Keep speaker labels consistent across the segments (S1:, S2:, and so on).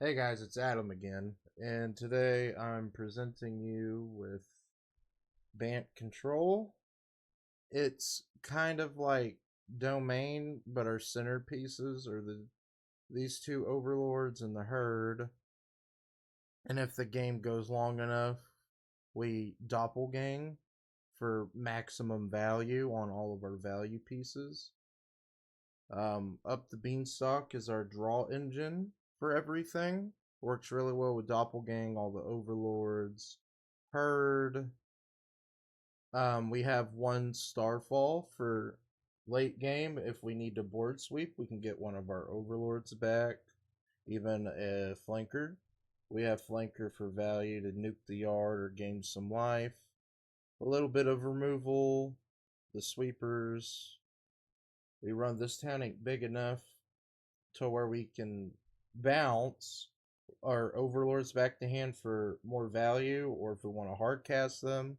S1: Hey guys, it's Adam again, and today I'm presenting you with Bant Control. It's kind of like Domain, but our centerpieces are these two overlords and the herd. And if the game goes long enough, we doppelgang for maximum value on all of our value pieces. Up the Beanstalk is our draw engine for everything. Works really well with Doppelgang, all the overlords, herd. We have one Starfall for late game. If we need to board sweep, we can get one of our overlords back. Even a flanker. We have flanker for value to nuke the yard or gain some life. A little bit of removal. The sweepers. We run this town ain't big enough to where we can bounce our overlords back to hand for more value, or if we want to hard cast them,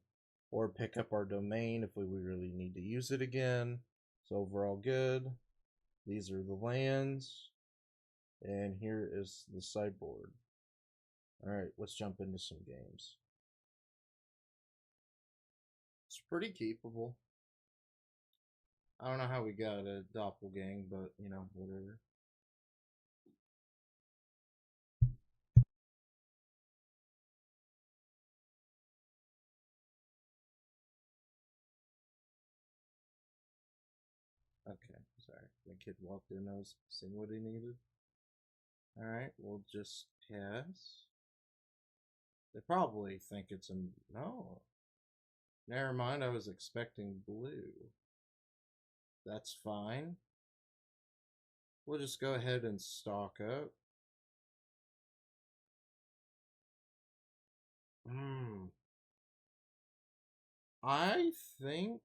S1: or pick up our domain if we really need to use it again. So overall good. These are the lands, and here is the sideboard. Alright, let's jump into some games. It's pretty keepable. I don't know how we got a doppelgang, but you know, whatever. Okay, sorry. The kid walked in, I was seeing what he needed. Alright, we'll just pass. They probably think it's a no. Never mind, I was expecting blue. That's fine. We'll just go ahead and stock up. Hmm. I think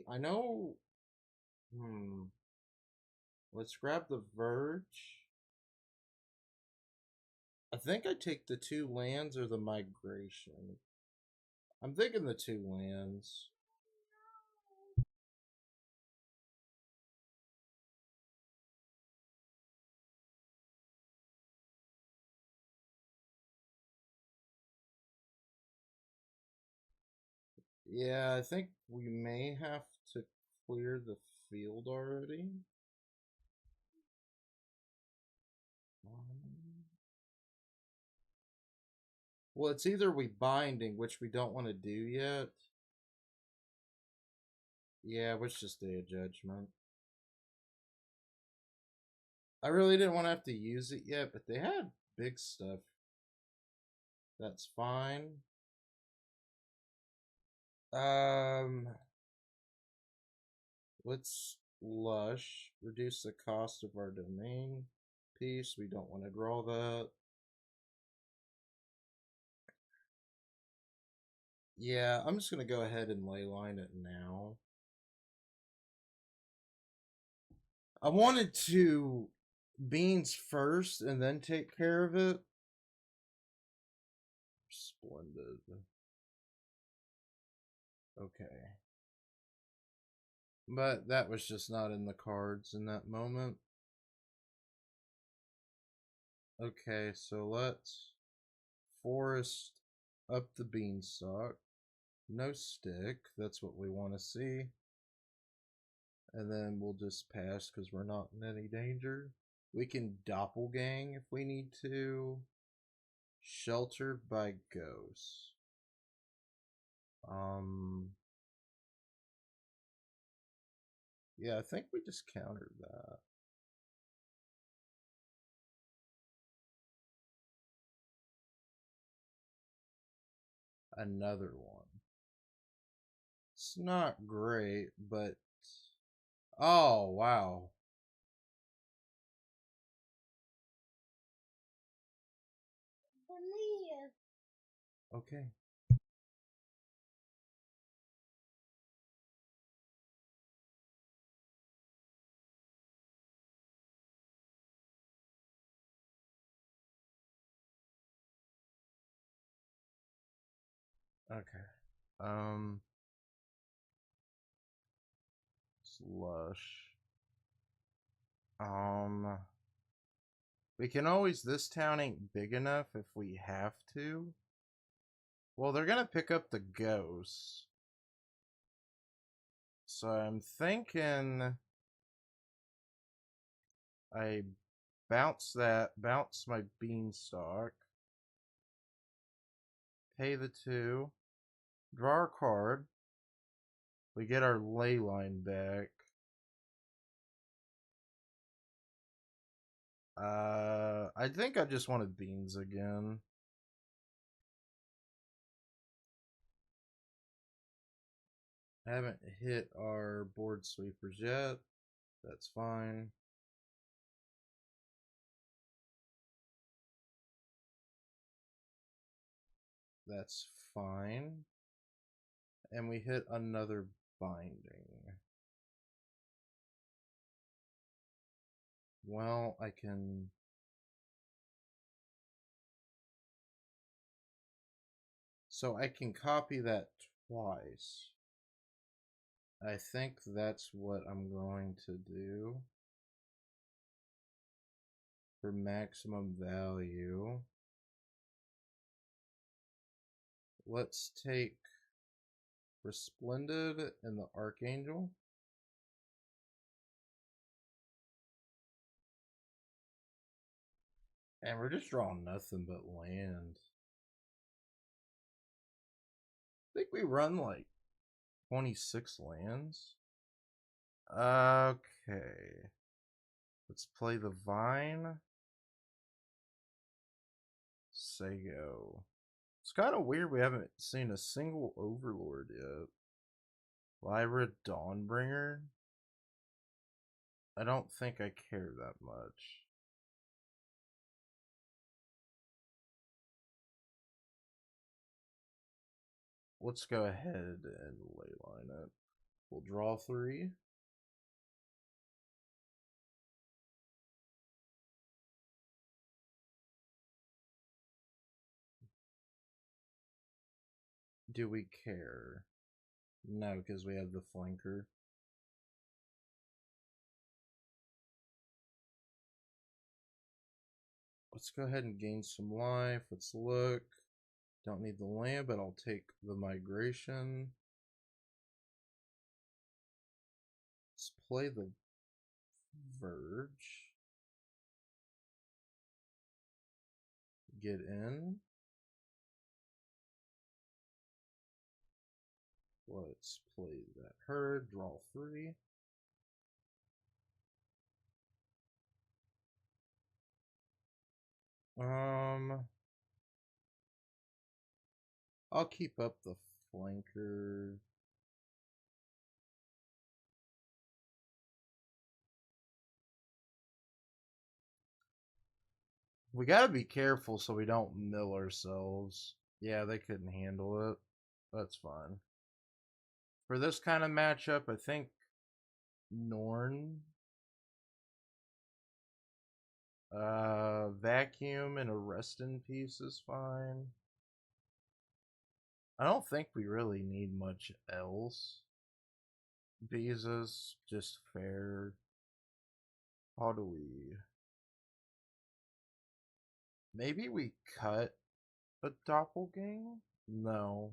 S1: I know. Hmm. Let's grab the Verge. I think I take the two lands or the migration. I'm thinking the two lands. Yeah, I think we may have to clear the field already. Well, it's either we binding, which we don't want to do yet. Yeah, let's just Day of Judgment. I really didn't want to have to use it yet, but they had big stuff. That's fine. Um, let's Lush. Reduce the cost of our domain piece. We don't want to draw that. Yeah, I'm just going to go ahead and leyline it now. I wanted to beans first and then take care of it. Splendid. Okay. But that was just not in the cards in that moment. Okay, so let's forest up the beanstalk. No stick. That's what we want to see. And then we'll just pass because we're not in any danger. We can doppelgang if we need to. Sheltered by ghosts. Um. Yeah, I think we just countered that. Another one. It's not great, but oh wow. Okay. Okay. Um Slush. Um We can always, this town ain't big enough if we have to. Well, they're gonna pick up the ghosts. So I'm thinking I bounce my beanstalk, pay the 2, draw our card, we get our ley line back. I think I just wanted beans again. I haven't hit our board sweepers yet. That's fine. That's fine. And we hit another binding. Well, I can... So I can copy that twice. I think that's what I'm going to do for maximum value. Let's take Resplendid and the Archangel. And we're just drawing nothing but land. I think we run like 26 lands. Okay. Let's play the Vine. Sago. It's kind of weird we haven't seen a single Overlord yet. Lyra Dawnbringer. I don't think I care that much. Let's go ahead and leyline it. We'll draw 3. Do we care? No, because we have the flanker. Let's go ahead and gain some life. Let's look. Don't need the land, but I'll take the migration. Let's play the Verge. Get in. Let's play that herd. Draw 3. I'll keep up the flanker. We gotta be careful so we don't mill ourselves. Yeah, they couldn't handle it. That's fine. For this kind of matchup, I think Norn, Vacuum and a Rest in Peace is fine. I don't think we really need much else. Bees is just fair. How do we... Maybe we cut a doppelgang? No.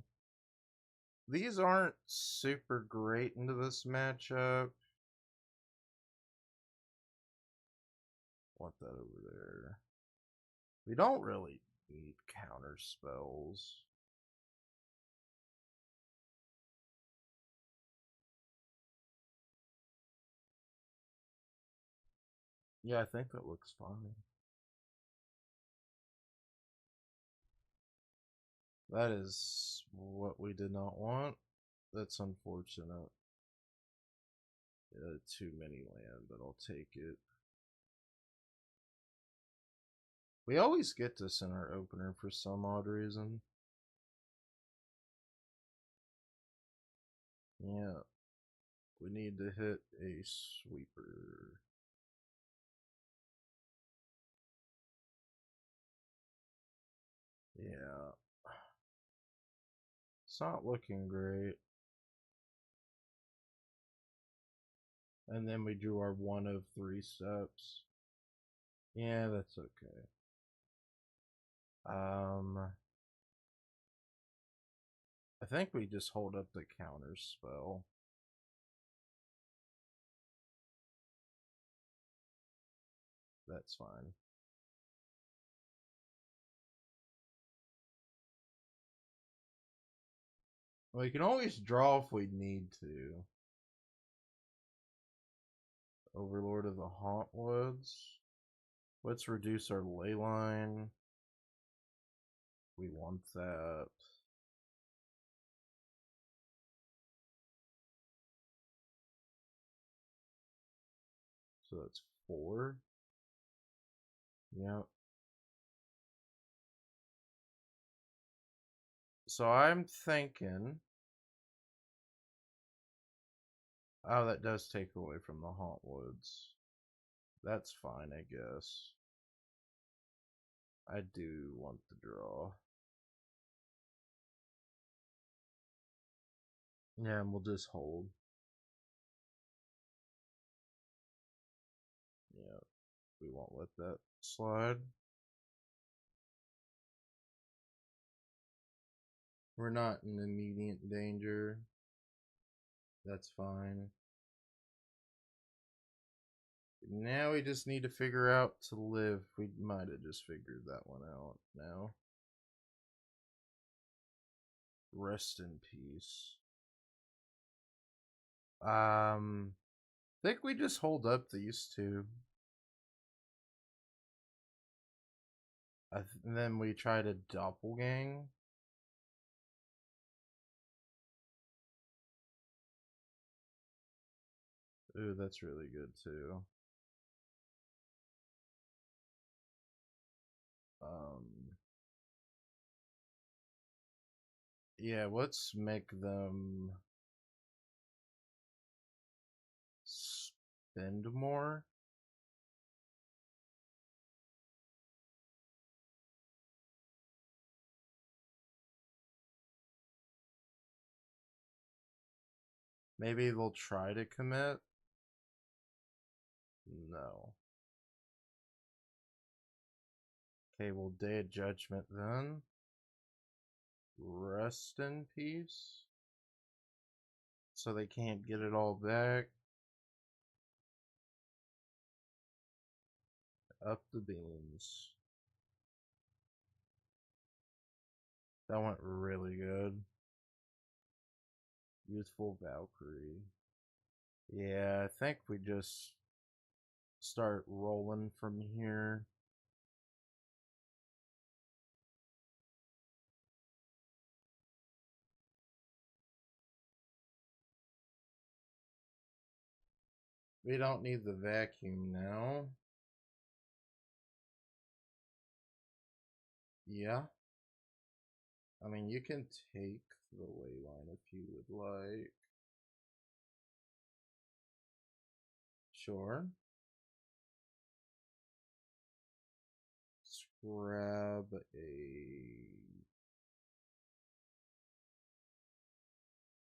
S1: These aren't super great into this matchup. Want that over there. We don't really need counter spells. Yeah, I think that looks fine. That is what we did not want. That's unfortunate. Too many land, but I'll take it. We always get this in our opener for some odd reason. Yeah. We need to hit a sweeper. Yeah. It's not looking great. And then we drew our 1 of 3 steps. Yeah, that's okay. I think we just hold up the counter spell. That's fine. We can always draw if we need to. Overlord of the Hauntwoods. Let's reduce our ley line. We want that. So that's 4. Yep. So I'm thinking. Oh, that does take away from the Hauntwoods. That's fine, I guess. I do want the draw. Yeah, and we'll just hold. Yeah, we won't let that slide. We're not in immediate danger. That's fine. Now we just need to figure out to live. We might have just figured that one out now. Rest in peace. I think we just hold up these two. And then we try to doppelgang. Ooh, that's really good too. Yeah, let's make them spend more. Maybe they'll try to commit. No. Okay, well, Day of Judgment then. Rest in peace. So they can't get it all back. Up the beans. That went really good. Youthful Valkyrie. Yeah, I think we just start rolling from here. We don't need the vacuum now. Yeah. I mean, you can take the ley line if you would like. Sure. Let's grab a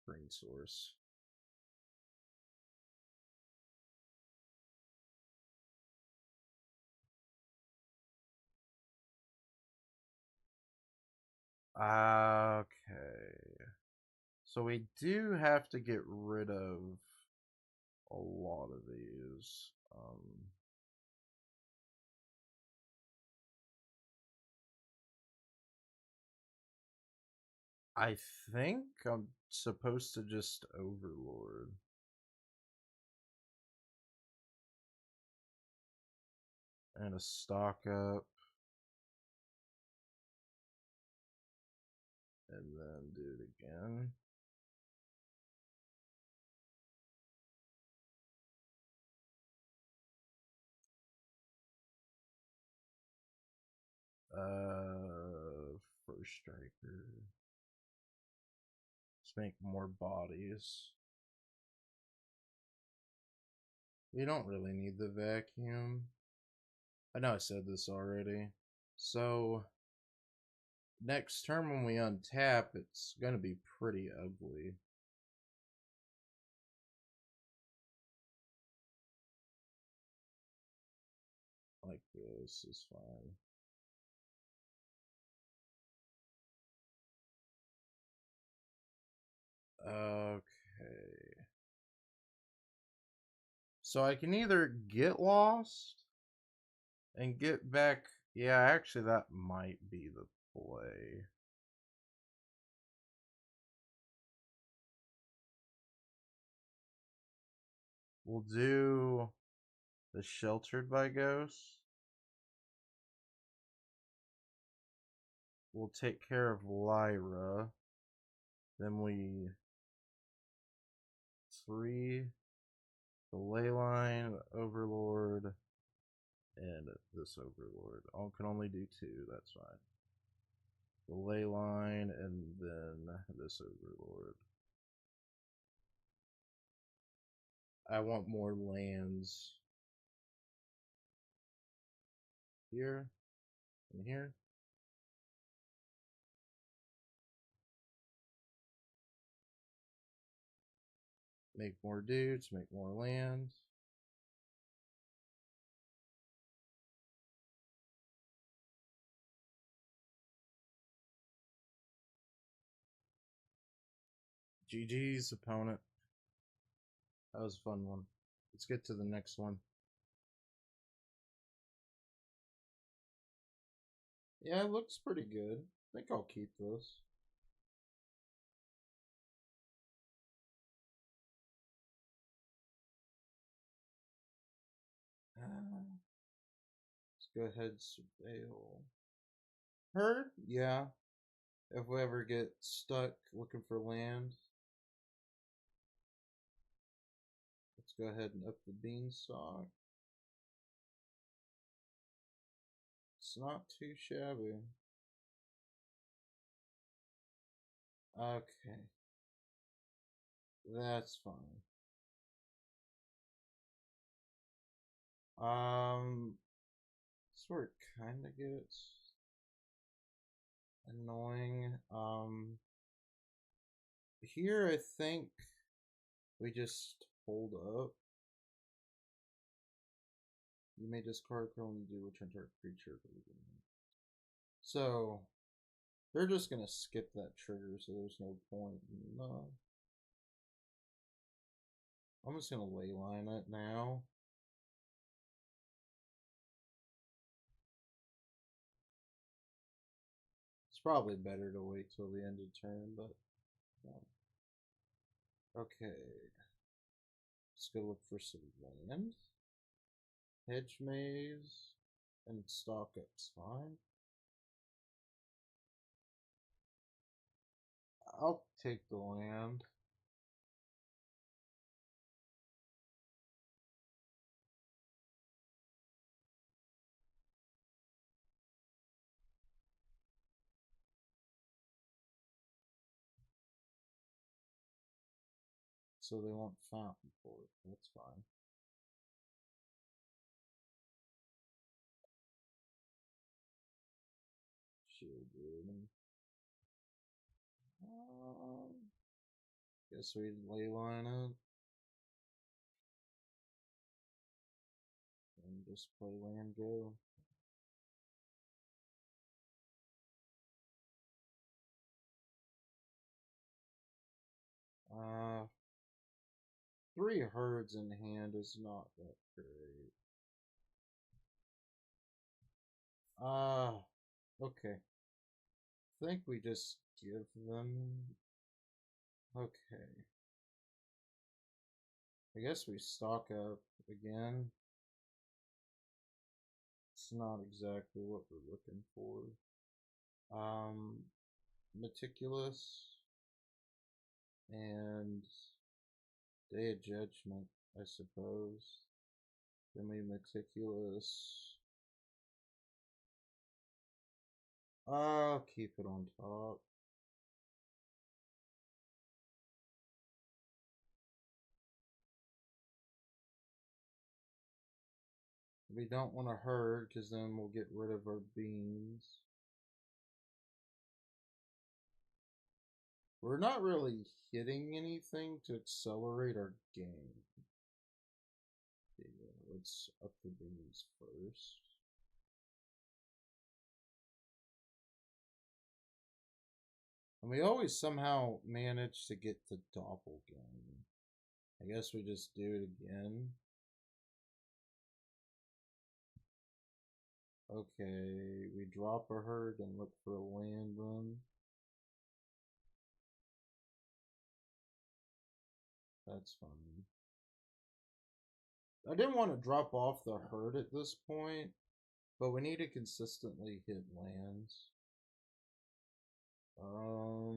S1: spring source. Okay. So we do have to get rid of a lot of these. I think I'm supposed to just Overlord. And a stock up. And then do it again. First striker. Let's make more bodies. We don't really need the vacuum. I know I said this already. So, next turn when we untap, it's going to be pretty ugly. Like This is fine. Okay. So I can either get lost and get back. Yeah, actually, that might be the play. We'll do the Sheltered by Ghosts. We'll take care of Lyra. Then we free the Leyline, Overlord, and this Overlord. I can only do 2, that's fine. The Leyline and then this Overlord. I want more lands here and here. Make more dudes, make more lands. GG's, opponent. That was a fun one. Let's get to the next one. Yeah, it looks pretty good. I think I'll keep this. Let's go ahead and surveil. Herd? Yeah. If we ever get stuck looking for land. Let's go ahead and up the beanstalk. It's not too shabby. Okay. That's fine. This where it kind of gets annoying. Here I think we just hold up. You may discard currently do return target creature. So they're just gonna skip that trigger, so there's no point. No. I'm just gonna leyline it now. It's probably better to wait till the end of turn, but okay. Let's go look for some land. Hedge maze and stock up's fine. I'll take the land. So they want fountain for it. That's fine. Shield Druid. Guess we leyline it. And just play land go. Uh, 3 herds in hand is not that great. Okay. I think we just give them. Okay. I guess we stock up again. It's not exactly what we're looking for. Meticulous and Day of Judgment, I suppose. Then we Meticulous. I'll keep it on top. We don't want to herd because then we'll get rid of our beans. We're not really hitting anything to accelerate our game. Okay, let's up the beans first. And we always somehow manage to get to doppelgang. I guess we just do it again. Okay, we drop a herd and look for a land run. That's fine. I didn't want to drop off the herd at this point, but we need to consistently hit lands.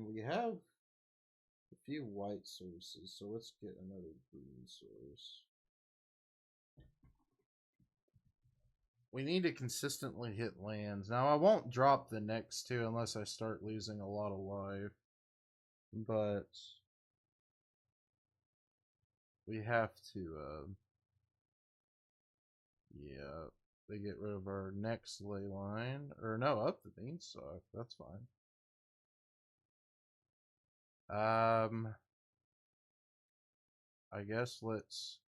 S1: We have a few white sources, so let's get another green source. We need to consistently hit lands. Now, I won't drop the next two unless I start losing a lot of life, but we have to, yeah, they get rid of our next ley line, or no, up the beanstalk, that's fine. I guess let's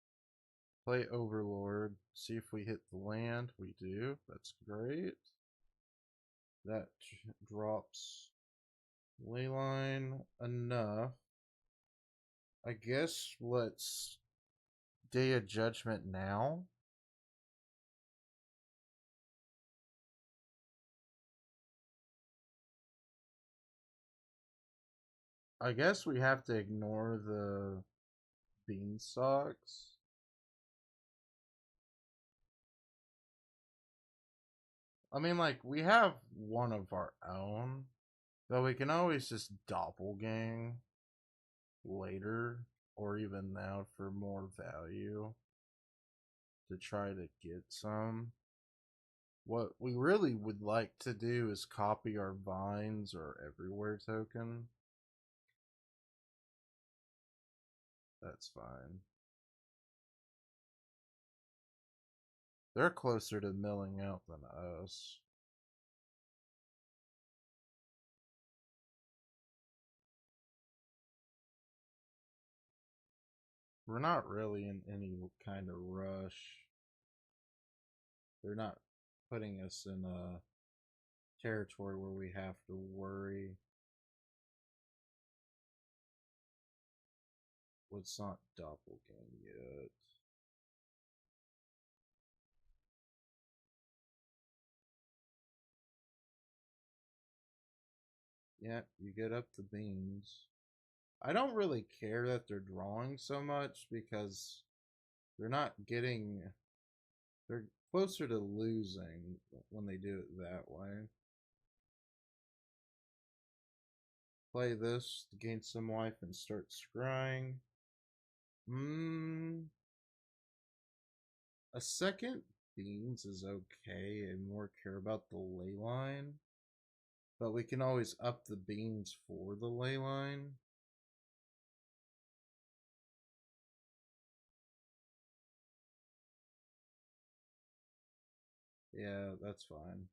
S1: play Overlord, see if we hit the land. We do, that's great. That drops leyline enough. I guess let's Day of Judgment now. I guess we have to ignore the beanstalks. I mean, like, we have one of our own, but we can always just doppelgang later, or even now for more value to try to get some. What we really would like to do is copy our vines or everywhere token. That's fine. They're closer to milling out than us. We're not really in any kind of rush. They're not putting us in a territory where we have to worry. Let's not doppelgang yet. Yeah, you get up the beans. I don't really care that they're drawing so much because they're not getting. They're closer to losing when they do it that way. Play this to gain some life and start scrying. A second beans is okay. I more care about the ley line. But we can always up the beans for the ley line. Yeah, that's fine.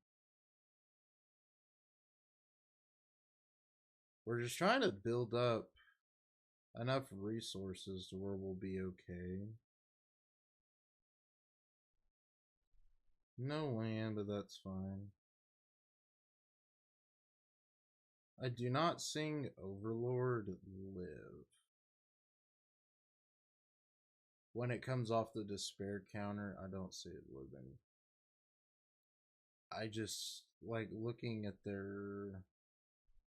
S1: We're just trying to build up enough resources to where we'll be okay. No land, but that's fine. I do not sing Overlord live. When it comes off the despair counter, I don't see it living. I just like looking at their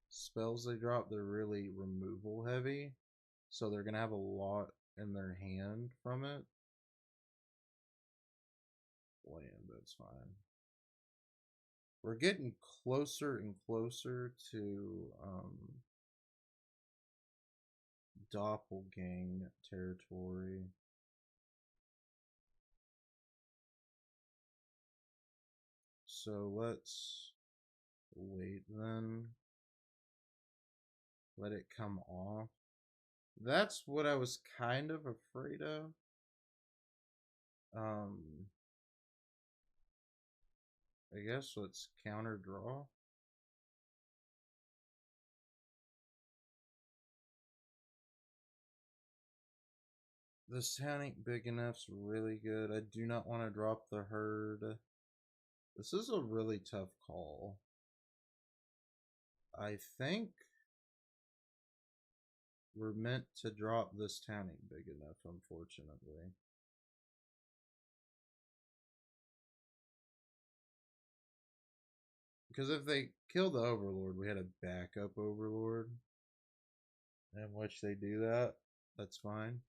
S1: spells they drop, they're really removal heavy. So they're going to have a lot in their hand from it. Land, that's fine. We're getting closer and closer to doppelgang territory. So let's wait then. Let it come off. That's what I was kind of afraid of. I guess let's counter draw. This town ain't big enough's really good. I do not want to drop the herd. This is a really tough call. I think we're meant to drop this town ain't big enough, unfortunately. Because if they kill the Overlord, we had a backup Overlord. In which they do that. That's fine.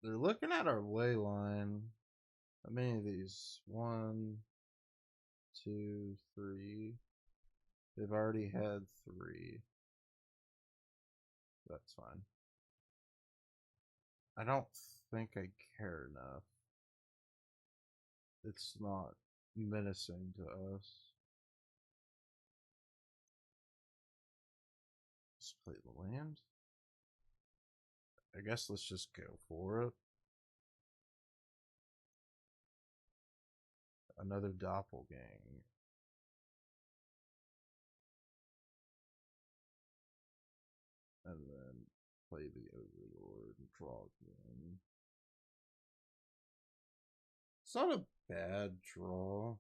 S1: They're looking at our ley line. How many of these? 1, 2, 3. They've already had 3. That's fine. I don't think I care enough. It's not menacing to us. Split the land? I guess let's just go for it. Another doppelgang. And then play the Overlord and draw again. It's not a bad draw.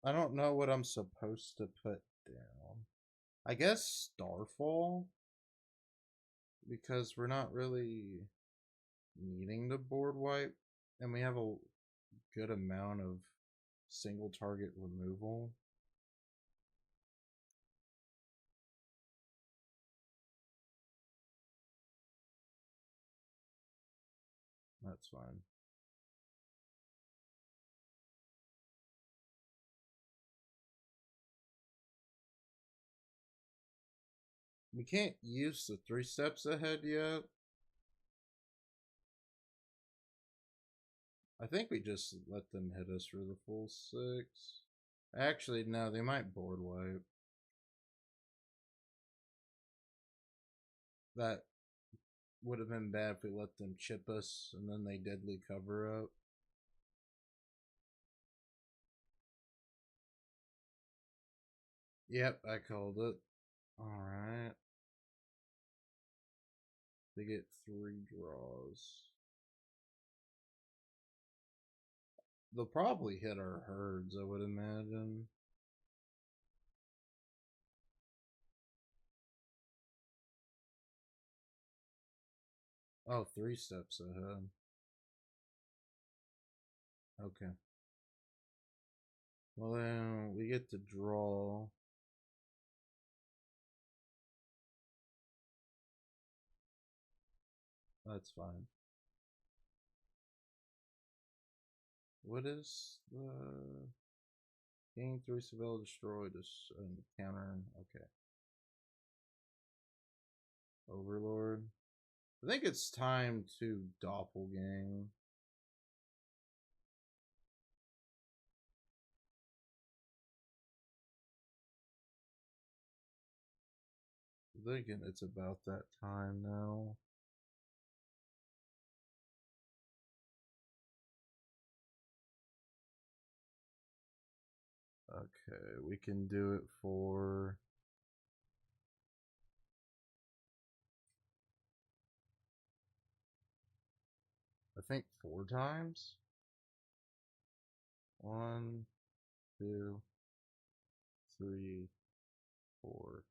S1: I don't know what I'm supposed to put down. I guess Starfall, because we're not really needing to board wipe, and we have a good amount of single target removal. That's fine. We can't use the 3 steps ahead yet. I think we just let them hit us for the full 6. Actually, no, they might board wipe. That would have been bad if we let them chip us and then they deadly cover up. Yep, I called it. Alright. They get 3 draws. They'll probably hit our herds, I would imagine. Oh, 3 steps ahead. Okay. Well, then we get to draw. That's fine. What is the gain 3 civil destroyed and counter? Okay. Overlord. I think it's time to doppelgang. I'm thinking it's about that time now. Okay, we can do it for I think 4 times. 1, 2, 3, 4.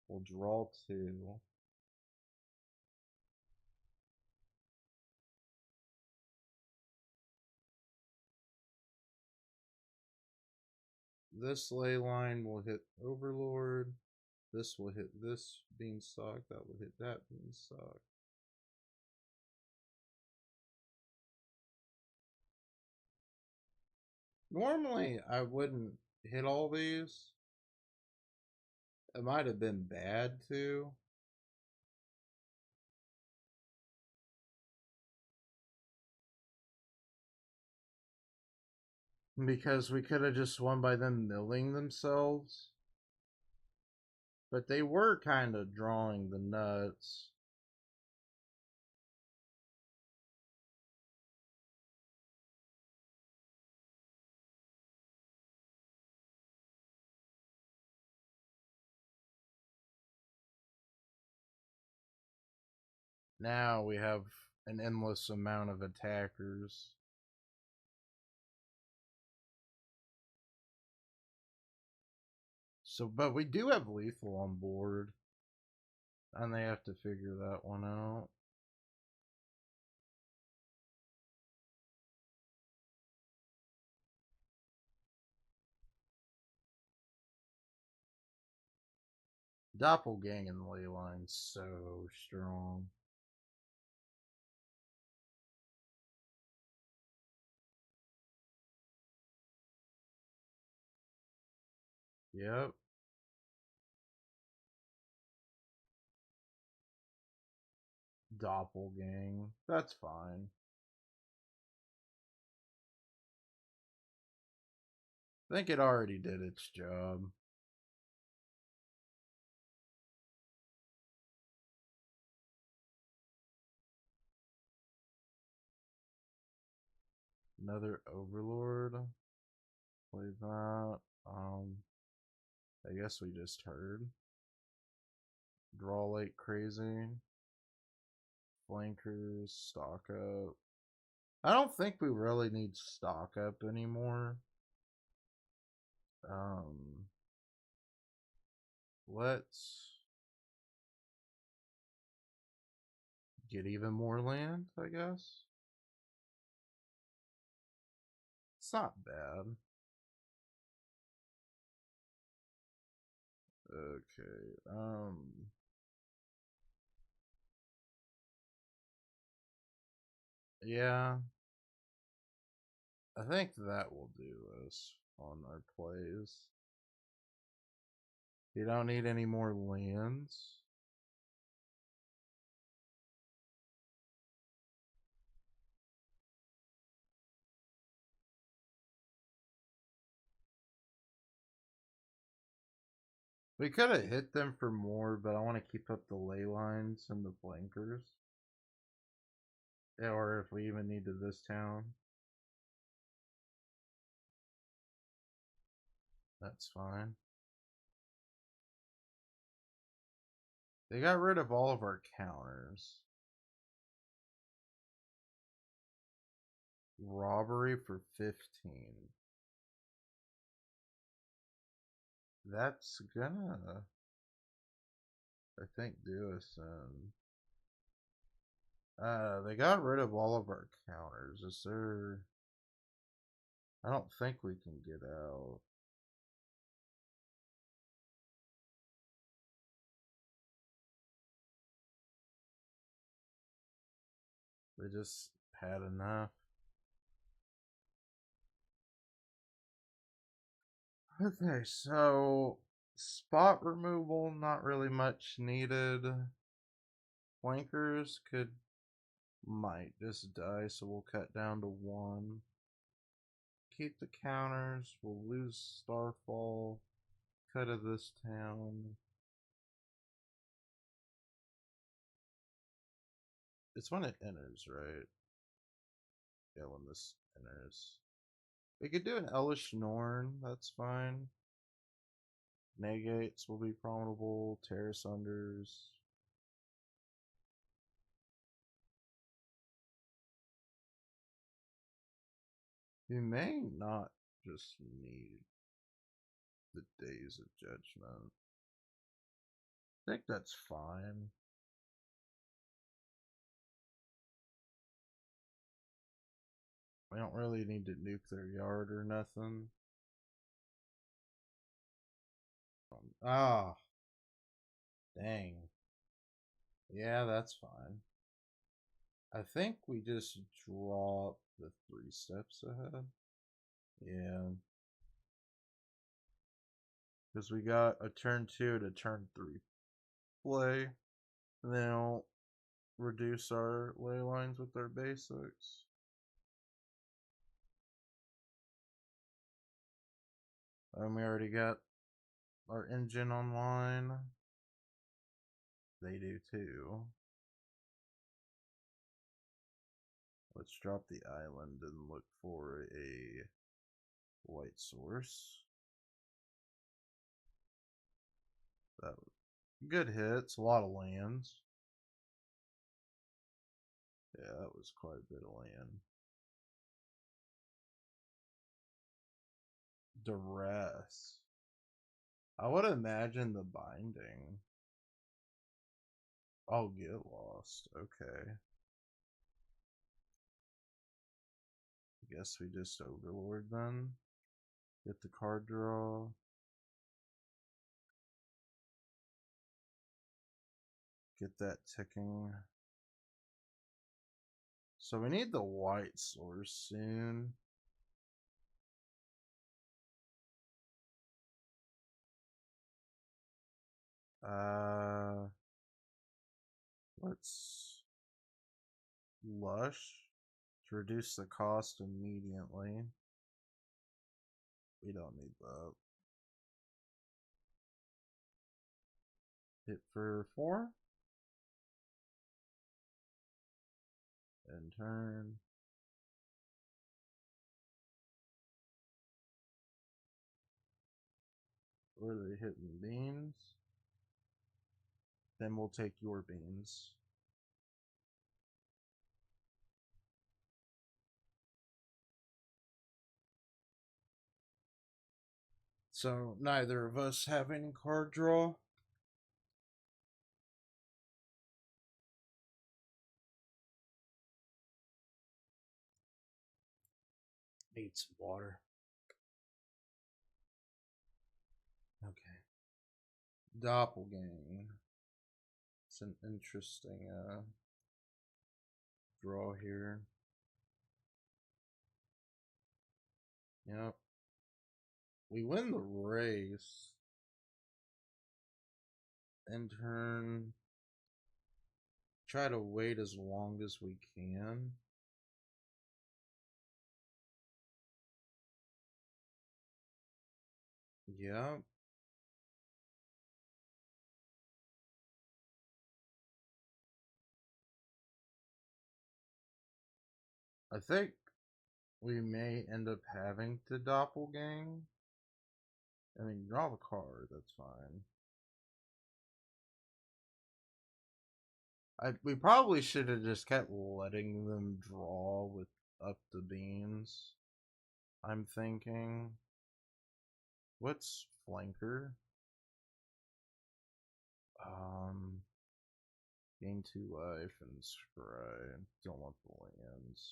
S1: We'll draw 2. This ley line will hit Overlord. This will hit this beanstalk. That will hit that beanstalk. Normally, I wouldn't hit all these. It might have been bad too. Because we could have just won by them milling themselves. But they were kind of drawing the nuts. Now we have an endless amount of attackers. So, but we do have lethal on board, and they have to figure that one out. Doppelgang and Leyline's so strong. Yep. Doppelgang. That's fine. I think it already did its job. Another Overlord. Play that. I guess we just heard. Draw like crazy. Flankers, stock up. I don't think we really need stock up anymore. Let's get even more land, I guess. It's not bad. Okay. Yeah. I think that will do us on our plays. You don't need any more lands. We could have hit them for more, but I want to keep up the ley lines and the flankers. Yeah, or if we even needed this town. That's fine. They got rid of all of our counters. Robbery for 15. That's gonna, I think, do us in. They got rid of all of our counters. Is there... I don't think we can get out. They just had enough. Okay, so spot removal, not really much needed. Flankers might just die, so we'll cut down to 1. Keep the counters, we'll lose Starfall. Cut of this town. It's when it enters, right? Yeah, when this enters. We could do an Elish Norn, that's fine. Negates will be promotable, Terrace Unders. You may not just need the Days of Judgment. I think that's fine. We don't really need to nuke their yard or nothing. Ah, dang. Yeah, that's fine. I think we just drop the 3 steps ahead. Yeah. Because we got a turn 2 to turn 3 play. And then I'll reduce our ley lines with our basics. And we already got our engine online. They do too. Let's drop the island and look for a white source. That good hits, a lot of lands. Yeah, that was quite a bit of land. Duress. I would imagine the binding. Oh, get lost. Okay. I guess we just overlord then. Get the card draw. Get that ticking. So we need the white source soon. Let's lush to reduce the cost immediately. We don't need that. Hit for 4. And turn. Where are they hitting? Beans? Then we'll take your beans. So neither of us have any card draw. Need some water. Okay. Doppelgang. It's an interesting draw here. Yep. We win the race. And turn. Try to wait as long as we can. Yep. I think we may end up having to doppelgang. I mean, draw the card, that's fine. We probably should have just kept letting them draw with up the beans. I'm thinking. What's flanker? Gain 2 life and scry. Don't want the lands.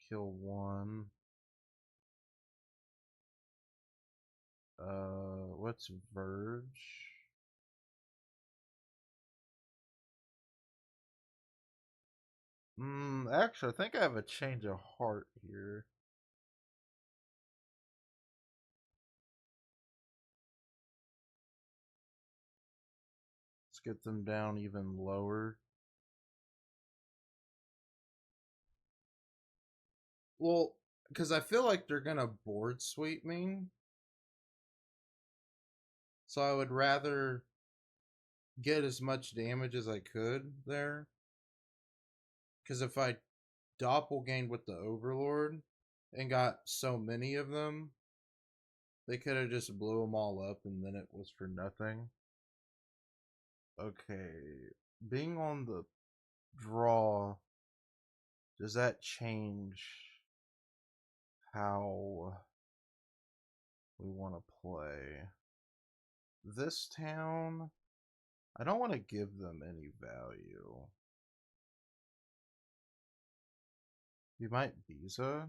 S1: Kill 1. What's Verge? Actually, I think I have a change of heart here. Let's get them down even lower. Well, because I feel like they're gonna board sweep me. So I would rather get as much damage as I could there. Because if I doppelgained with the Overlord and got so many of them, they could have just blew them all up and then it was for nothing. Okay, being on the draw, does that change how we want to play? This town, I don't want to give them any value. You might visa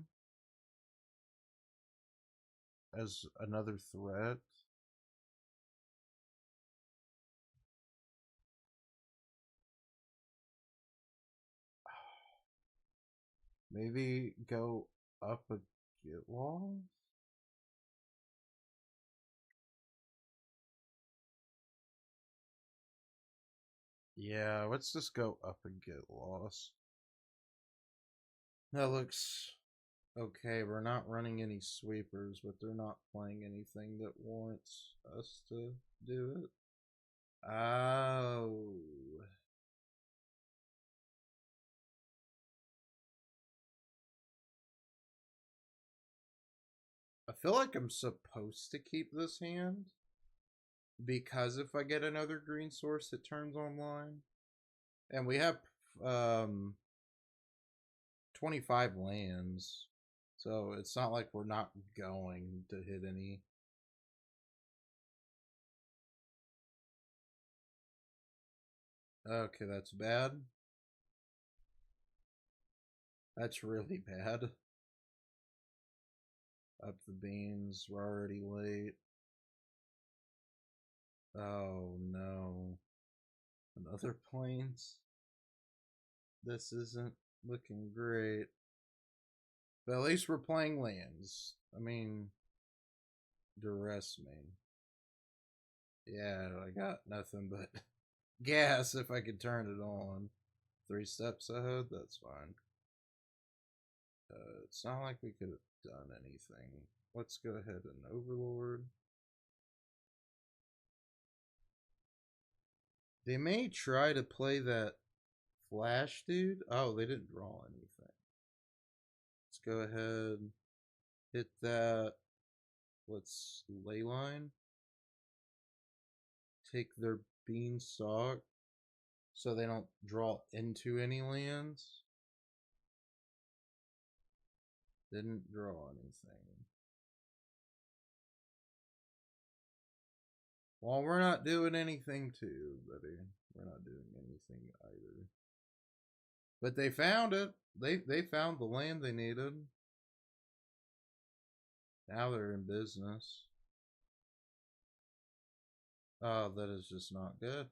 S1: as another threat. Maybe go up a get wall. Yeah, let's just go up and get lost. That looks okay. We're not running any sweepers, but they're not playing anything that wants us to do it. Oh. I feel like I'm supposed to keep this hand. because if I get another green source, it turns online. And we have um 25 lands. So it's not like we're not going to hit any. Okay, that's bad. That's really bad. Up the beans. We're already late. Oh no. Another plains. This isn't looking great. But at least we're playing lands. I mean, duress me. Yeah, I got nothing but gas if I could turn it on. 3 steps ahead, that's fine. It's not like we could have done anything. Let's go ahead and overlord. They may try to play that flash dude. Oh, they didn't draw anything. Let's go ahead, hit that. Let's leyline. Take their beanstalk so they don't draw into any lands. Didn't draw anything. Well, we're not doing anything too, buddy. We're not doing anything either. But they found it. They found the land they needed. Now they're in business. Oh, that is just not good.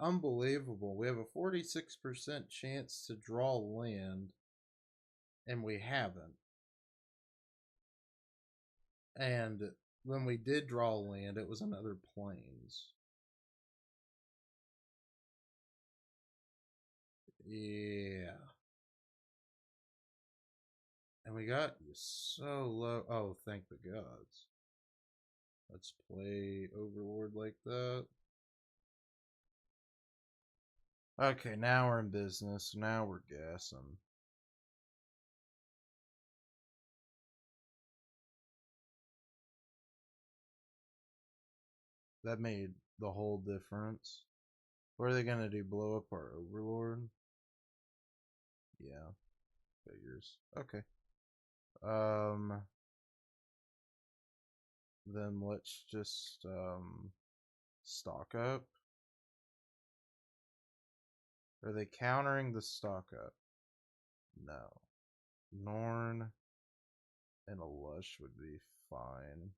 S1: Unbelievable. We have a 46% chance to draw land, and we haven't. And when we did draw land, it was another plains. Yeah. And we got so low. Oh, thank the gods. Let's play Overlord like that. Okay, now we're in business. Now we're gassing. That made the whole difference. What are they gonna do? Blow up our Overlord? Yeah, figures. Okay. Then let's just stock up. Are they countering the stock up? No. Norn and a Lush would be fine.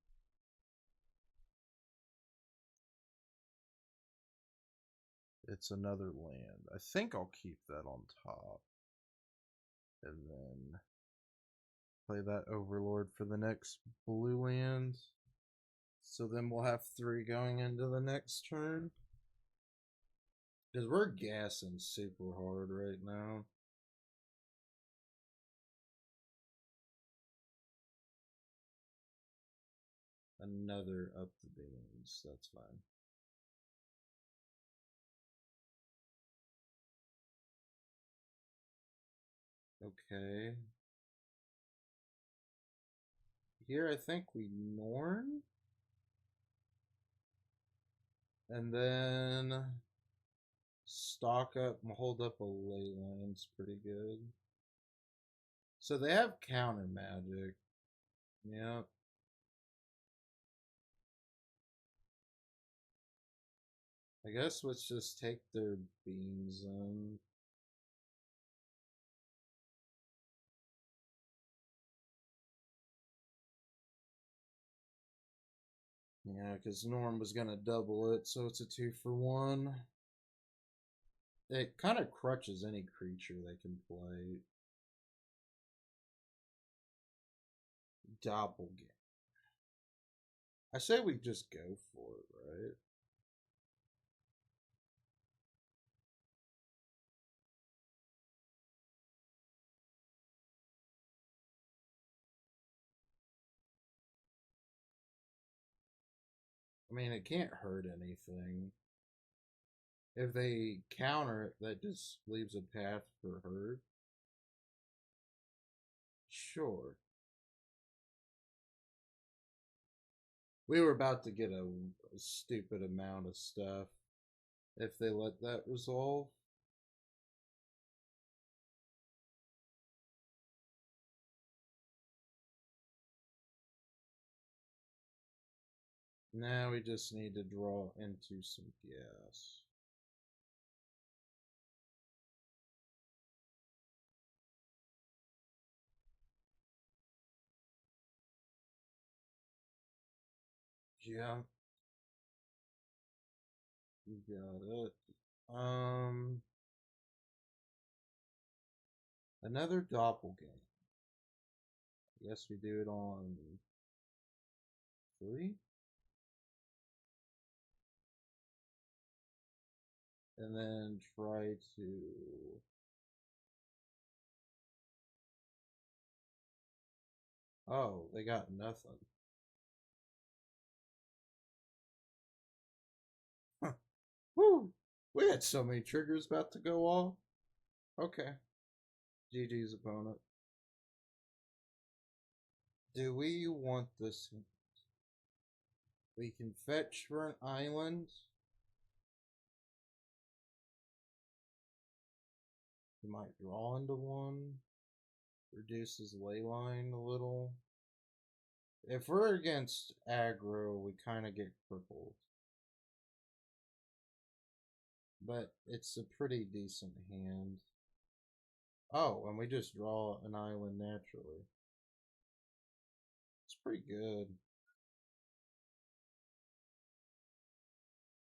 S1: It's another land. I think I'll keep that on top. And then play that Overlord for the next blue land. So then we'll have 3 going into the next turn. Because we're gassing super hard right now. Another up the beans. That's fine. Okay. Here I think we Norn. And then stock up and hold up a ley line's pretty good. So they have counter magic. Yep. I guess let's just take their beans in. Yeah, because Norm was going to double it, so it's a 2-for-1. It kind of crutches any creature they can play. Doppelganger. I say we just go for it, right? I mean, it can't hurt anything. If they counter it, that just leaves a path for hurt. Sure. We were about to get a stupid amount of stuff if they let that resolve. Now we just need to draw into some gas. Yeah. You got it. Another doppelganger. I guess we do it on 3. And then try to... Oh, they got nothing. Woo! We had so many triggers about to go off. Okay. GG's opponent. Do we want this? We can fetch for an island. We might draw into one. Reduces leyline a little. If we're against aggro, we kind of get crippled. But it's a pretty decent hand. Oh, and we just draw an island naturally. It's pretty good.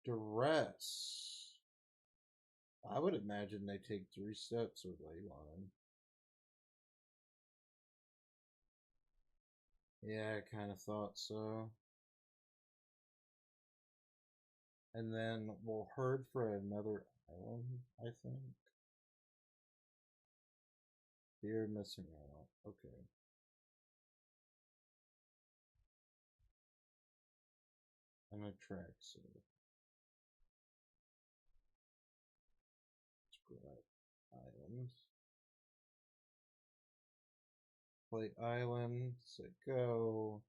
S1: Duress. I would imagine they take 3 steps with leyline. Yeah, I kind of thought so. And then we'll herd for another island, I think. You're missing out. Okay. And a track, so let's grab islands. Play island, set go.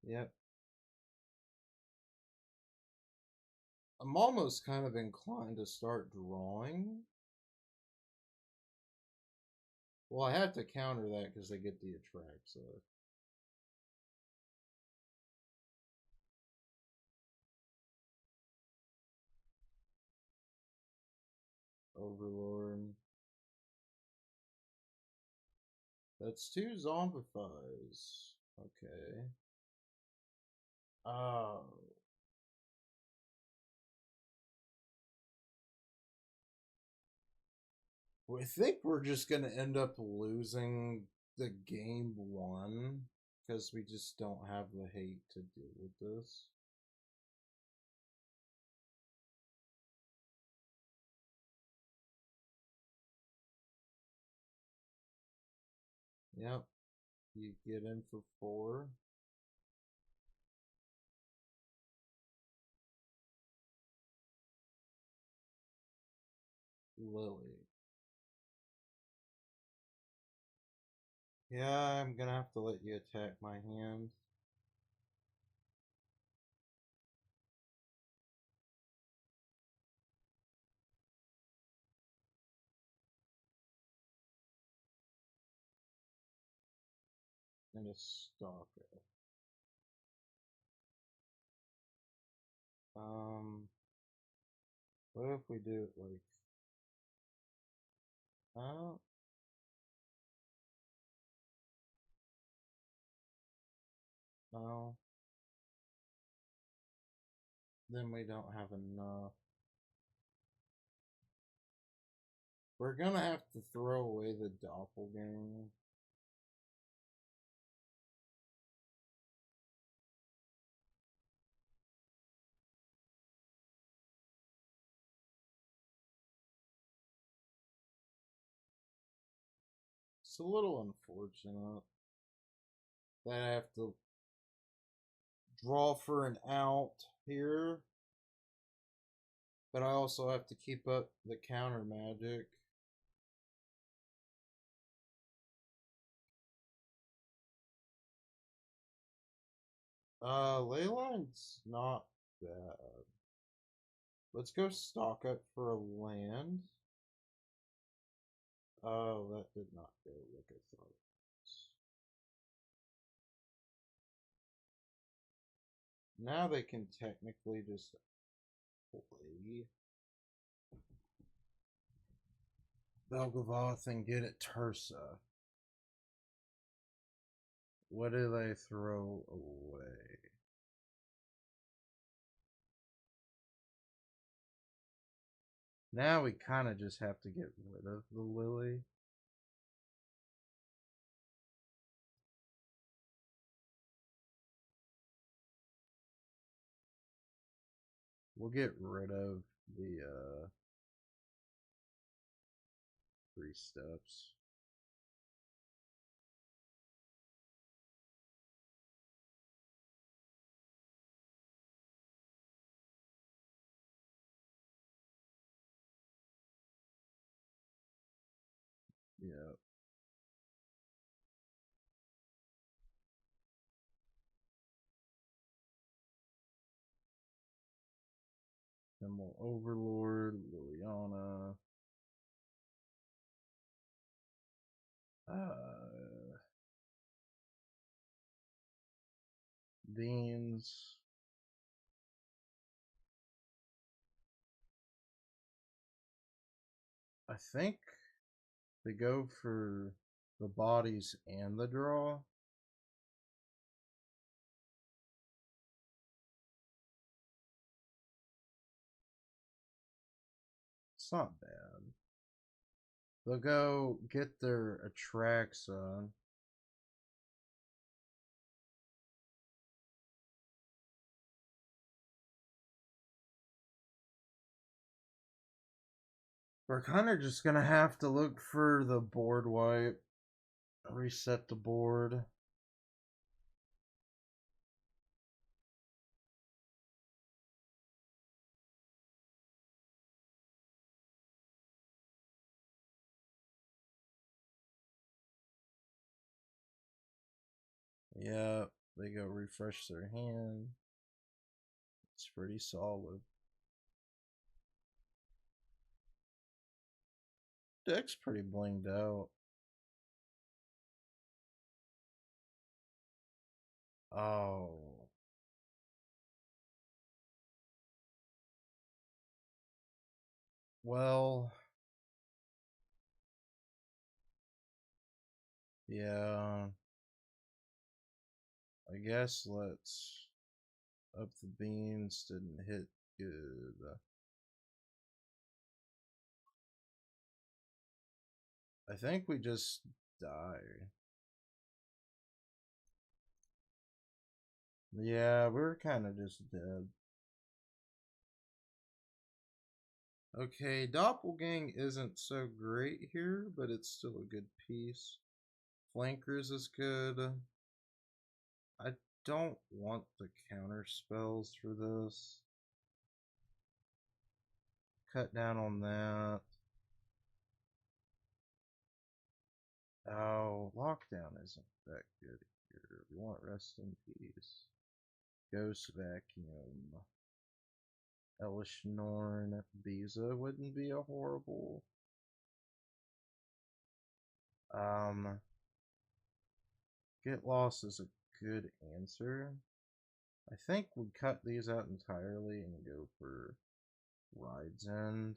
S1: Yep. I'm almost kind of inclined to start drawing. Well, I have to counter that because they get the attract, so. Overlord. That's 2 zombifies. Okay. Oh. I think we're just going to end up losing the game 1 because we just don't have the hate to deal with this. Yep. You get in for 4. Lily. Yeah, I'm gonna have to let you attack my hand. And a stalker. What if we do it like... Oh. No. Then we don't have enough. We're gonna have to throw away the doppelganger. It's a little unfortunate that I have to draw for an out here, but I also have to keep up the counter magic. Leyline's not bad. Let's go stock up for a land. Oh, that did not go like I thought it was. Now they can technically just play Belgavoth and get it Tursa. What do they throw away? Now we kind of just have to get rid of the Lily. We'll get rid of the 3 steps. Yeah. Then we'll Overlord, Liliana. Beans. I think they go for the bodies and the draw. It's not bad. They'll go get their Atraxa. We're kind of just going to have to look for the board wipe. Reset the board. Yeah, they go refresh their hand. It's pretty solid. Deck's pretty blinged out. Oh. Well. Yeah. I guess let's up the beans. Didn't hit good. I think we just die. Yeah, we're kind of just dead. Okay, Doppelgang isn't so great here, but it's still a good piece. Flankers is good. I don't want the counter spells for this. Cut down on that. Oh, lockdown isn't that good here. We want rest in peace. Ghost vacuum. Elish Norn. Biza wouldn't be a horrible. Get lost is a good answer. I think we cut these out entirely and go for Ride's End.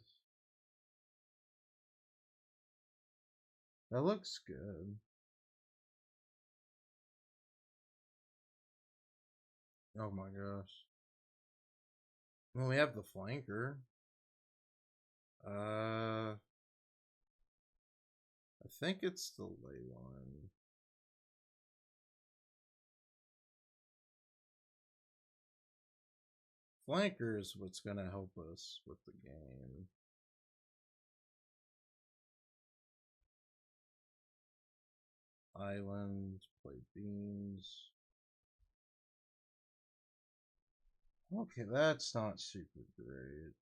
S1: That looks good. Oh my gosh. Well, we have the flanker. I think it's the ley line. Flanker is what's going to help us with the game. Island, play beans. Okay, that's not super great.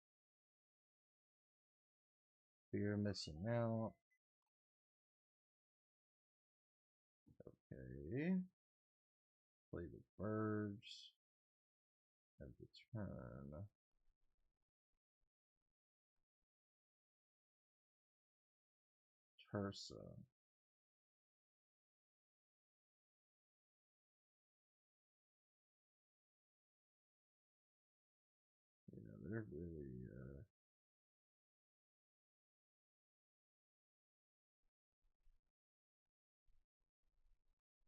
S1: Fear missing out. Okay. Play the birds. End the turn. Tursa. Yeah, they're really,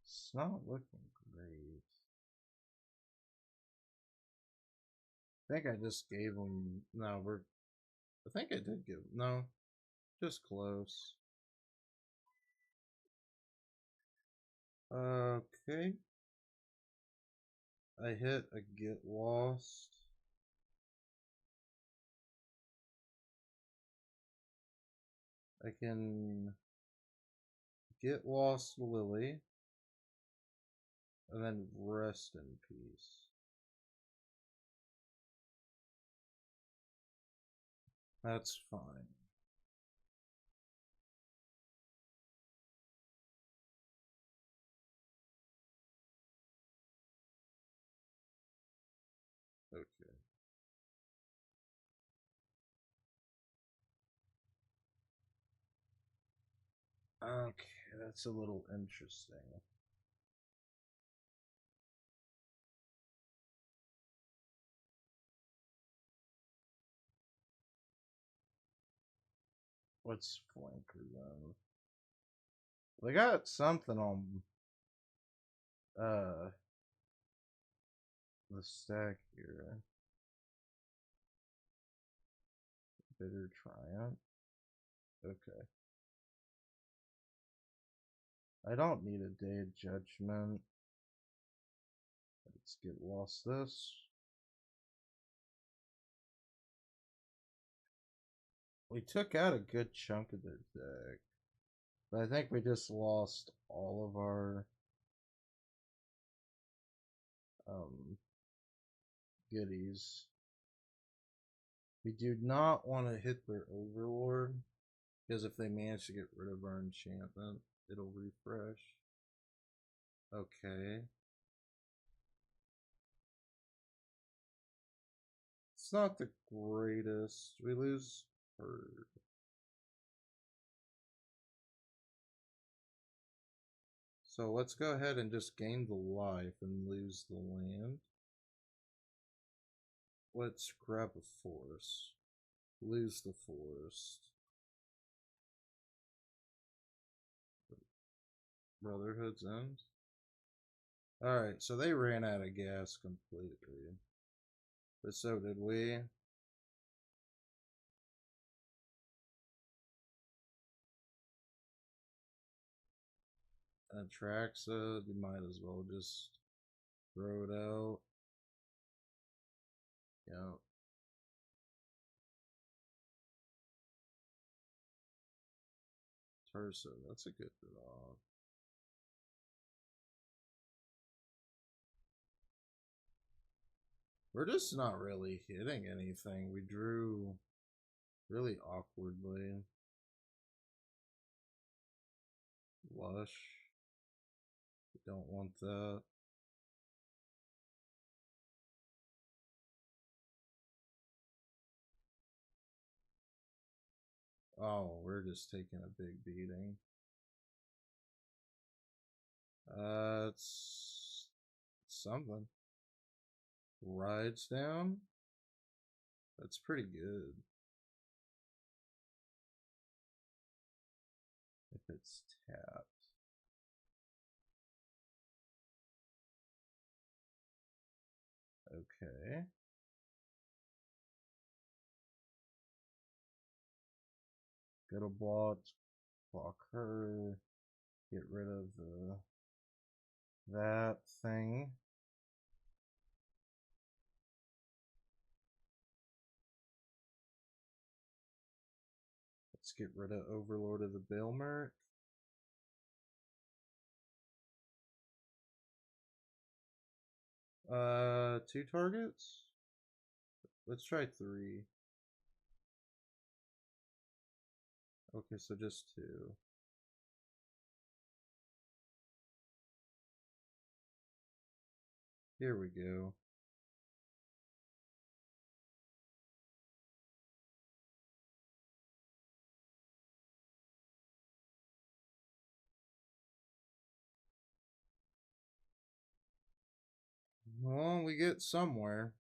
S1: it's not looking great. I think I just gave them, no, I think I did give, no, just close. Okay. I hit a get lost. I can get lost Lily and then rest in peace. That's fine. Okay. Okay, that's a little interesting. What's flanker then? They got something on uh the stack here. Bitter Triumph. Okay. I don't need a Day of Judgment. Let's get lost this. We took out a good chunk of their deck. But I think we just lost all of our goodies. We do not want to hit their Overlord, because if they manage to get rid of our enchantment, it'll refresh. Okay. It's not the greatest. We lose Herd. So let's go ahead and just gain the life and lose the land. Let's grab a force. Lose the forest. Brotherhood's End. Alright, so they ran out of gas completely. But so did we. Atraxa, you might as well just throw it out. Yeah. Tursa, that's a good draw. We're just not really hitting anything. We drew really awkwardly. Lush. We don't want that. Oh, we're just taking a big beating. It's something. Rides down. That's pretty good. If it's tapped. Okay. Go to block her, get rid of that thing. Let's get rid of Overlord of the Bailmerk. Two targets? Let's try 3. Okay, so just 2. Here we go. Well, we get somewhere.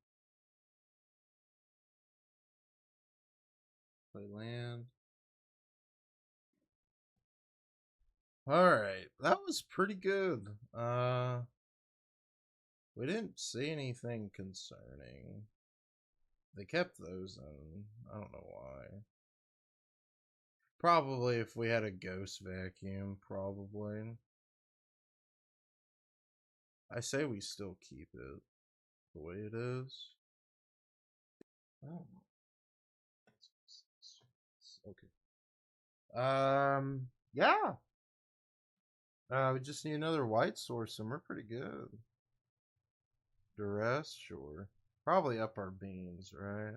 S1: Play land. Alright, that was pretty good. We didn't see anything concerning. They kept those in. I don't know why. Probably if we had a ghost vacuum, probably. I say we still keep it the way it is. Oh. Okay. Yeah. We just need another white source and we're pretty good. Duress, sure. Probably up our beans, right?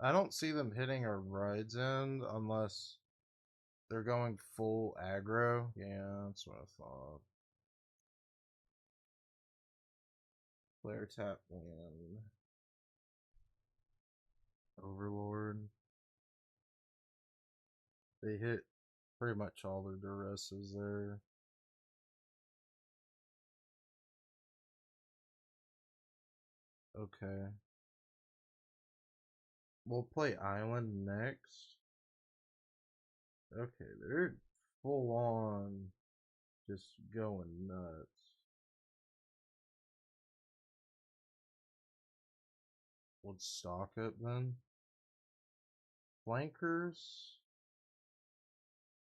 S1: I don't see them hitting our rides end unless they're going full aggro. Yeah, that's what I thought. Player tap land. Overlord. They hit pretty much all their duresses there. Okay. We'll play Island next. Okay, they're full on just going nuts. Let's stock it then. Flankers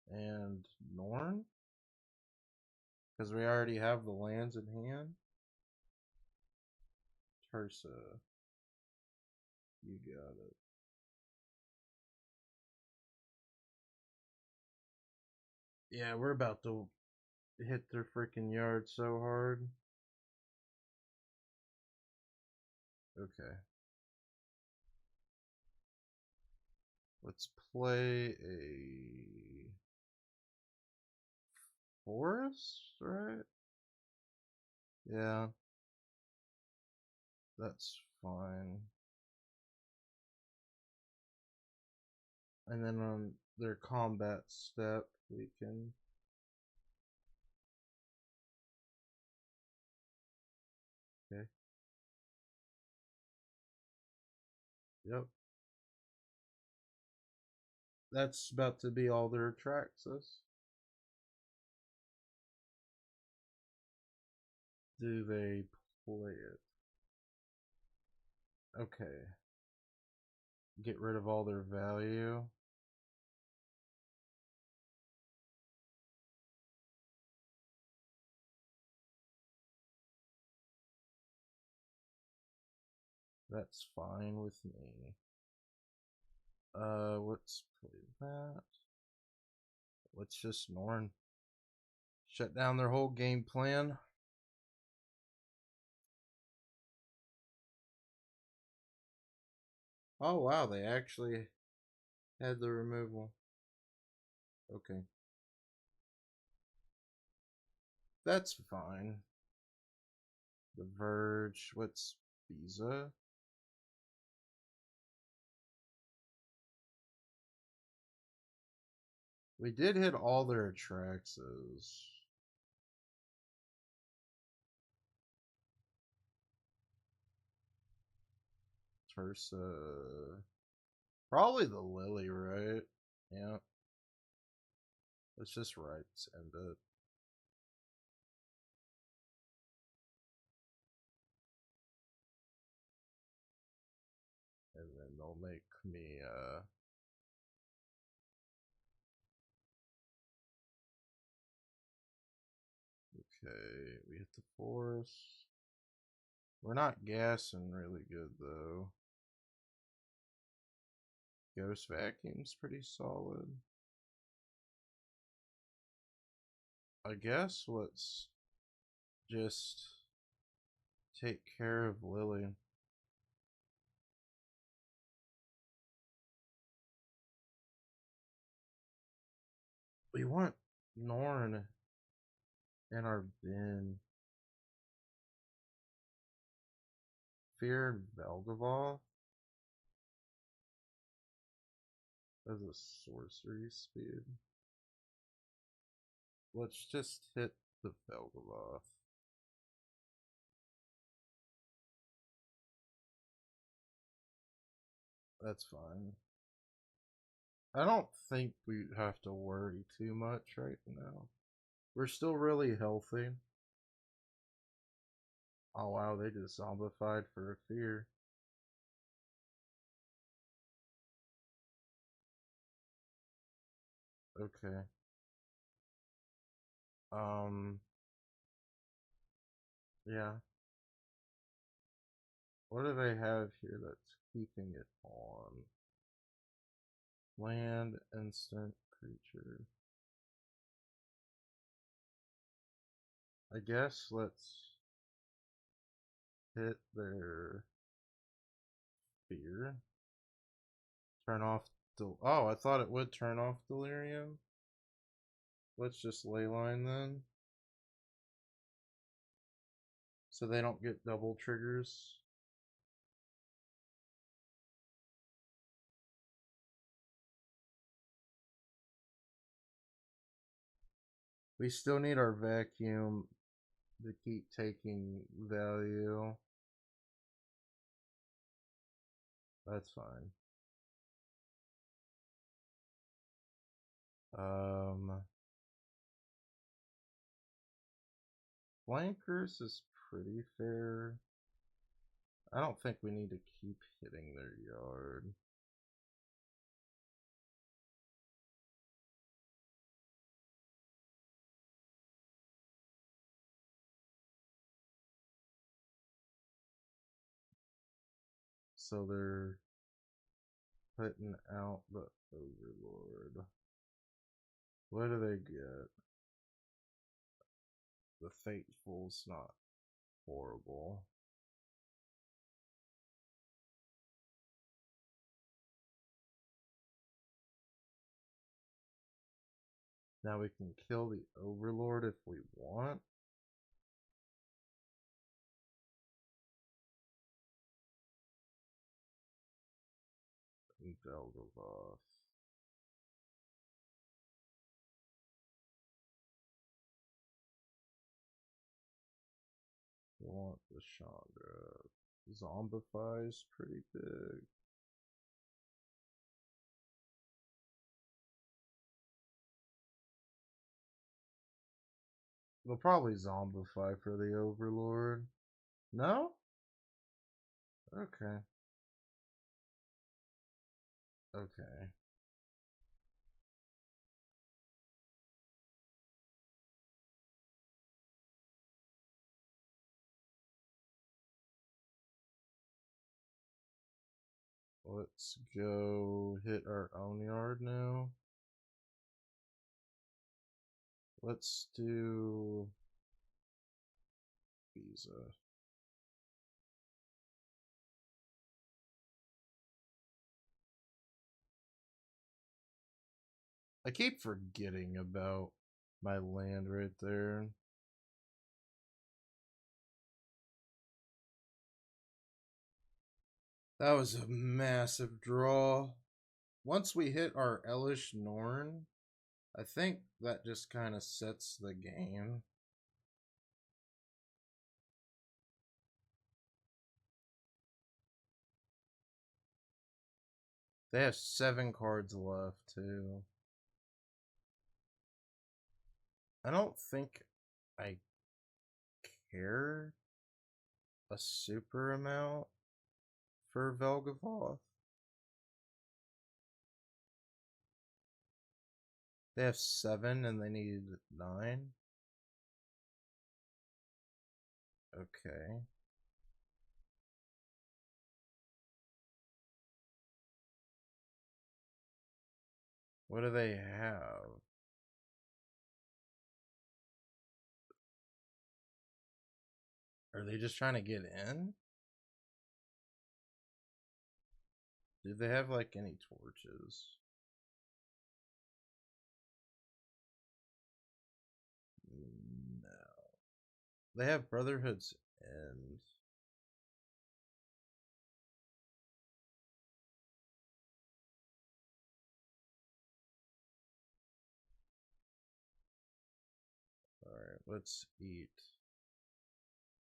S1: and Norn? Because we already have the lands in hand. Tursa. You got it. Yeah, we're about to hit their freaking yard so hard. Okay. Let's play a forest, right? Yeah. That's fine. And then on their combat step, we can. Okay. Yep. That's about to be all their Traxxas. Do they play it? Okay. Get rid of all their value. That's fine with me. Let's play that. Let's just Norn. Shut down their whole game plan. Oh wow, they actually had the removal. Okay. That's fine. The Verge. What's Visa? We did hit all their Atraxas. Tursa. Probably the Lily, right? Yeah. Let's just end it. And then they'll make me, okay, we hit the forest. We're not gassing really good, though. Ghost Vacuum's pretty solid. I guess let's just take care of Lily. We want Norn in our bin. Fear and Velgavoth as a sorcery speed. Let's just hit the Velgavoth. That's fine. I don't think we have to worry too much right now. We're still really healthy. Oh wow, they just zombified for a fear. Okay. Yeah. What do they have here that's keeping it on? Land, instant creature. I guess let's hit their fear. Turn off oh, I thought it would turn off delirium. Let's just leyline then. So they don't get double triggers. We still need our vacuum to keep taking value. That's fine. Flankers is pretty fair. I don't think we need to keep hitting their yard. So they're putting out the Overlord. What do they get? The Fateful's not horrible. Now we can kill the Overlord if we want. And Velgavoth. We want the Chandra. Zombify's pretty big. They'll probably zombify for the Overlord. No? Okay. Okay. Let's go hit our own yard now. Let's do Visa. I keep forgetting about my land right there. That was a massive draw. Once we hit our Elish Norn, I think that just kind of sets the game. They have 7 cards left, too. I don't think I care a super amount for Velgavoth. They have 7 and they need 9. Okay. What do they have? Are they just trying to get in? Do they have like any torches? No. They have Brotherhood's End. Alright, let's eat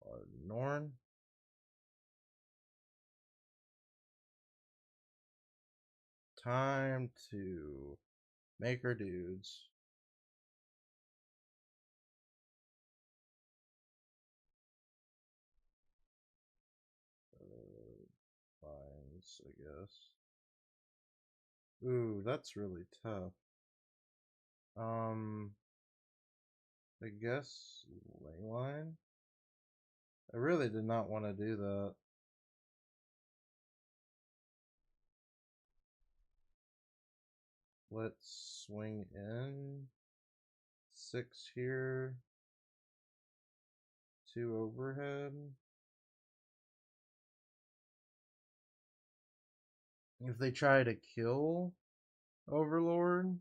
S1: our Norn. Time to make our dudes. Vines, I guess. Ooh, that's really tough. I guess Leyline? I really did not want to do that. Let's swing in. 6 here. 2 overhead. If they try to kill Overlord,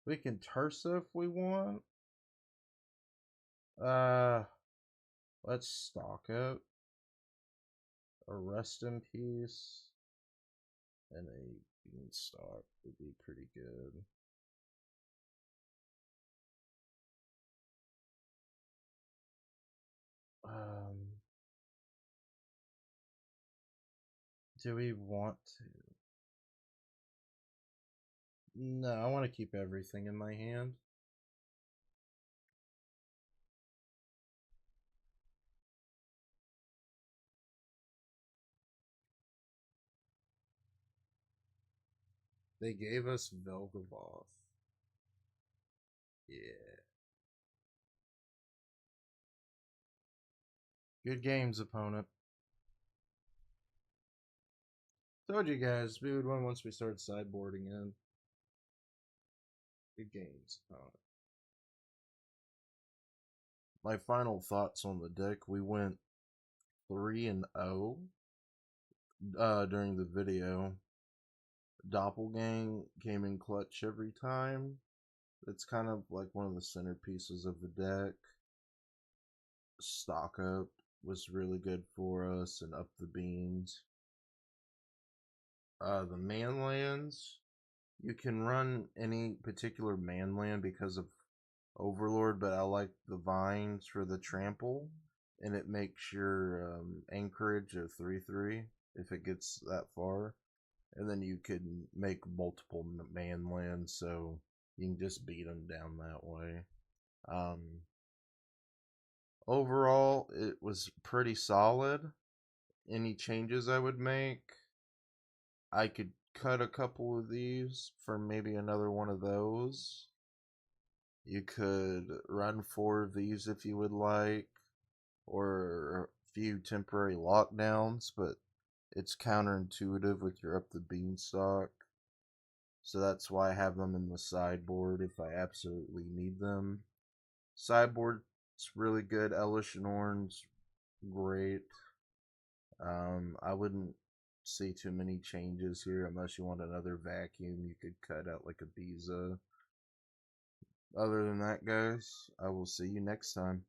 S1: we can Tursa if we want. Let's stalk it. A rest in peace and a beanstalk would be pretty good. Do we want to? No, I want to keep everything in my hand. They gave us Velgavoth. Yeah. Good games, opponent. Told you guys, we would win once we started sideboarding in. Good games, opponent. My final thoughts on the deck, we went 3-0 during the video. Doppelgang came in clutch every time. It's kind of like one of the centerpieces of the deck. Stock up was really good for us and up the beans. The man lands, you can run any particular man land because of Overlord, but I like the vines for the trample, and it makes your anchorage a 3/3 if it gets that far, and then you can make multiple man lands, so you can just beat them down that way. Overall, it was pretty solid. Any changes I would make, I could cut a couple of these for maybe another one of those. You could run 4 of these if you would like, or a few temporary lockdowns, but it's counterintuitive with your up the beanstalk. So that's why I have them in the sideboard if I absolutely need them. Sideboard's really good. Elish Norn's great. I wouldn't see too many changes here unless you want another vacuum. You could cut out like a Biza. Other than that, guys, I will see you next time.